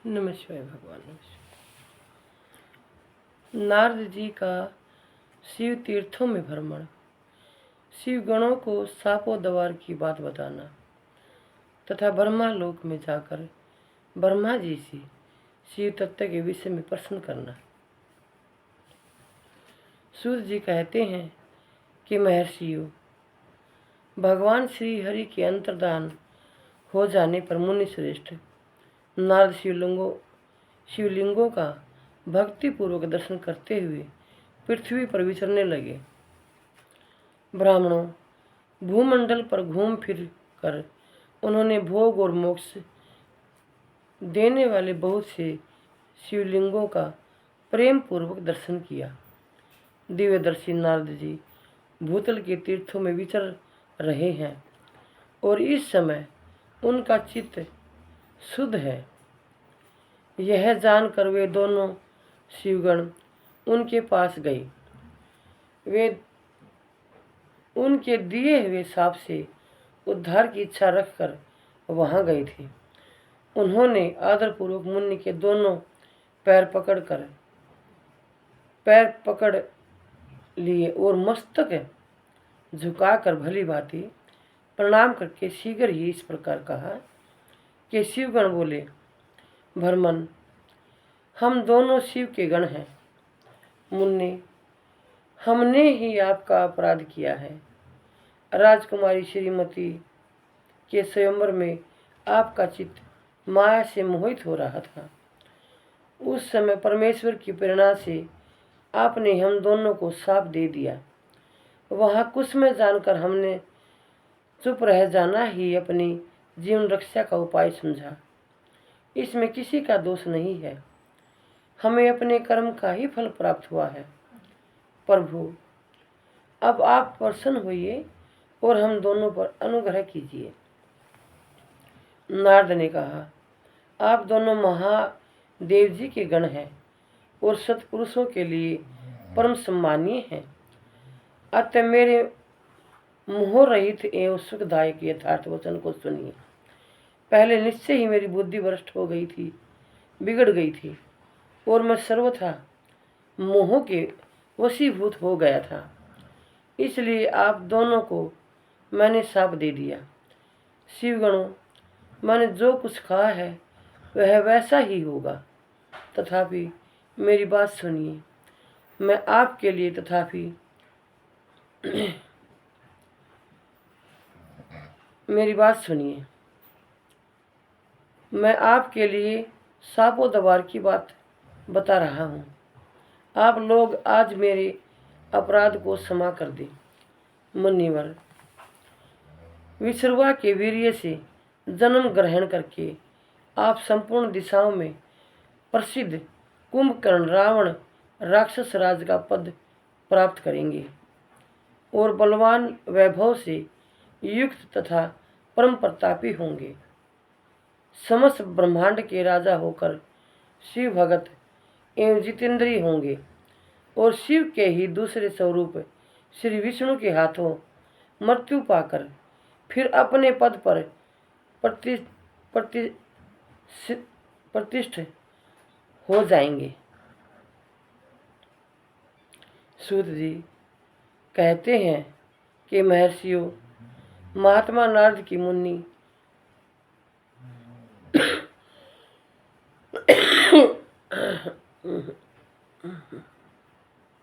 नमस्कार भगवान। नारद जी का शिव तीर्थों में भ्रमण, शिव गणों को शापोदवार की बात बताना तथा ब्रह्मा लोक में जाकर ब्रह्मा जी से शिव तत्व के विषय में प्रश्न करना। सूर्य जी कहते हैं कि महर्षियों, भगवान श्री हरि के अंतर्धान हो जाने पर मुनि श्रेष्ठ नारद शिवलिंगों का भक्तिपूर्वक दर्शन करते हुए पृथ्वी पर विचरने लगे। ब्राह्मणों, भूमंडल पर घूम फिर कर उन्होंने भोग और मोक्ष देने वाले बहुत से शिवलिंगों का प्रेम पूर्वक दर्शन किया। दिव्यदर्शी नारद जी भूतल के तीर्थों में विचर रहे हैं और इस समय उनका चित्त शुद्ध है। यह जानकर वे दोनों शिवगण उनके पास गए। वे उनके दिए हुए शाप से उद्धार की इच्छा रखकर वहां गए थे। उन्होंने आदरपूर्वक मुनि के दोनों पैर पकड़ लिए और मस्तक झुकाकर भली भांति प्रणाम करके शीघ्र ही इस प्रकार कहा कि शिवगण बोले, भरमन, हम दोनों शिव के गण हैं। मुन्ने, हमने ही आपका अपराध किया है। राजकुमारी श्रीमती के स्वयंवर में आपका चित्त माया से मोहित हो रहा था। उस समय परमेश्वर की प्रेरणा से आपने हम दोनों को शाप दे दिया। वहाँ कुछ में जानकर हमने चुप रह जाना ही अपनी जीवन रक्षा का उपाय समझा। इसमें किसी का दोष नहीं है, हमें अपने कर्म का ही फल प्राप्त हुआ है। प्रभु, अब आप प्रसन्न होइए और हम दोनों पर अनुग्रह कीजिए। नारद ने कहा, आप दोनों महादेव जी के गण हैं और सत्पुरुषों के लिए परम सम्मानीय हैं। अतः मेरे मोह रहित एवं सुखदायक यथार्थ वचन को सुनिए। पहले निश्चय ही मेरी बुद्धि भ्रष्ट हो गई थी, बिगड़ गई थी और मैं सर्वथा मोह के वशीभूत हो गया था। इसलिए आप दोनों को मैंने शाप दे दिया। शिवगणों, मैंने जो कुछ कहा है वह वैसा ही होगा। तथापि मेरी बात सुनिए। मैं आपके लिए मेरी बात सुनिए। मैं आपके लिए शापोदवार की बात बता रहा हूँ। आप लोग आज मेरे अपराध को क्षमा कर दें। मुनिवर, विश्रवा के वीर्य से जन्म ग्रहण करके आप संपूर्ण दिशाओं में प्रसिद्ध कुंभकर्ण रावण राक्षस राज का पद प्राप्त करेंगे और बलवान वैभव से युक्त तथा परम प्रतापी होंगे। समस्त ब्रह्मांड के राजा होकर शिव भगत एवं जितेंद्रिय होंगे और शिव के ही दूसरे स्वरूप श्री विष्णु के हाथों मृत्यु पाकर फिर अपने पद पर प्रतिष्ठ हो जाएंगे। सूत जी कहते हैं कि महर्षियों, महात्मा नारद की मुनि